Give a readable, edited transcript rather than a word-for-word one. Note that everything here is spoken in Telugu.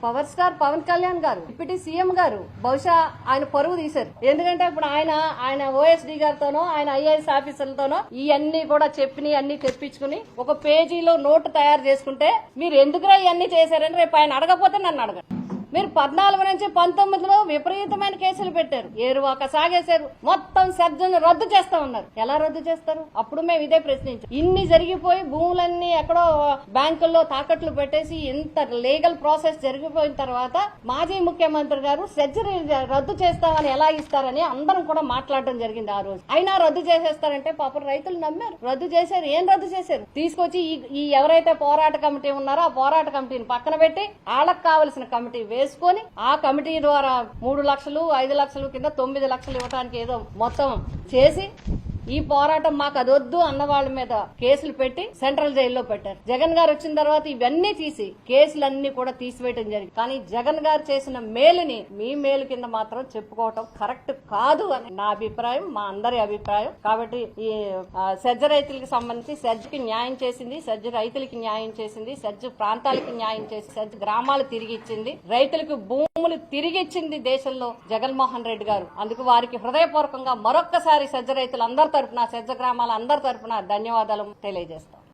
పవర్ స్టార్ పవన్ కళ్యాణ్ గారు డిప్యూటీ సీఎం గారు బహుశా ఆయన పరువు తీశారు. ఎందుకంటే ఇప్పుడు ఆయన ఓఎస్డీ గారితోనో ఆయన ఐఏఎస్ ఆఫీసర్లతోనో ఇవన్నీ కూడా చెప్పిన అన్ని తెప్పించుకుని ఒక పేజీలో నోటు తయారు చేసుకుంటే మీరు ఎందుకురా ఇవన్నీ చేశారని రేపు ఆయన అడగపోతే నన్ను అడగండి. మీరు 14 నుంచి 19లో విపరీతమైన కేసులు పెట్టారు, ఏరువాక సాగేశారు, మొత్తం సర్జను రద్దు చేస్తా ఉన్నారు. ఎలా రద్దు చేస్తారు? అప్పుడు మేము ఇదే ప్రశ్నించాం. ఇన్ని జరిగిపోయి భూములన్నీ ఎక్కడో బ్యాంకుల్లో తాకట్లు పెట్టేసి ఇంత లీగల్ ప్రాసెస్ జరిగిపోయిన తర్వాత మాజీ ముఖ్యమంత్రి గారు సర్జరీ రద్దు చేస్తామని ఎలా ఇస్తారని అందరం కూడా మాట్లాడడం జరిగింది ఆ రోజు. అయినా రద్దు చేసేస్తారంటే పాపం రైతులు నమ్మారు, రద్దు చేశారు. ఏం రద్దు చేశారు? తీసుకొచ్చి ఈ ఎవరైతే పోరాట కమిటీ ఉన్నారో ఆ పోరాట కమిటీని పక్కన పెట్టి వాళ్ళకి కావలసిన కమిటీ వేసుకొని ఆ కమిటీ ద్వారా 3 లక్షలు 5 లక్షలు కింద 9 లక్షలు ఇవ్వడానికి ఏదో మొత్తం చేసి ఈ పోరాటం మాకు అదొద్దు అన్న వాళ్ళ మీద కేసులు పెట్టి సెంట్రల్ జైల్లో పెట్టారు. జగన్ గారు వచ్చిన తర్వాత ఇవన్నీ తీసి కేసులన్నీ కూడా తీసివేయడం జరిగింది. కానీ జగన్ గారు చేసిన మేలుని మీ మేలు కింద మాత్రం చెప్పుకోవటం కరెక్ట్ కాదు అని నా అభిప్రాయం, మా అందరి అభిప్రాయం. కాబట్టి ఈ సెజ్జ రైతులకు సంబంధించి సెజ్జకి న్యాయం చేసింది, సెజ్జ రైతులకి న్యాయం చేసింది, సెజ్జ ప్రాంతాలకి న్యాయం చేసి సెజ్జ గ్రామాలు తిరిగి ఇచ్చింది, రైతులకు భూములు తిరిగి ఇచ్చింది దేశంలో జగన్మోహన్ రెడ్డి గారు. అందుకు వారికి హృదయపూర్వకంగా మరొక్కసారి సెజ్జ రైతులందరూ తరపున, సెజ్జ గ్రామాల అందరి తరపున ధన్యవాదాలు తెలియజేస్తాం.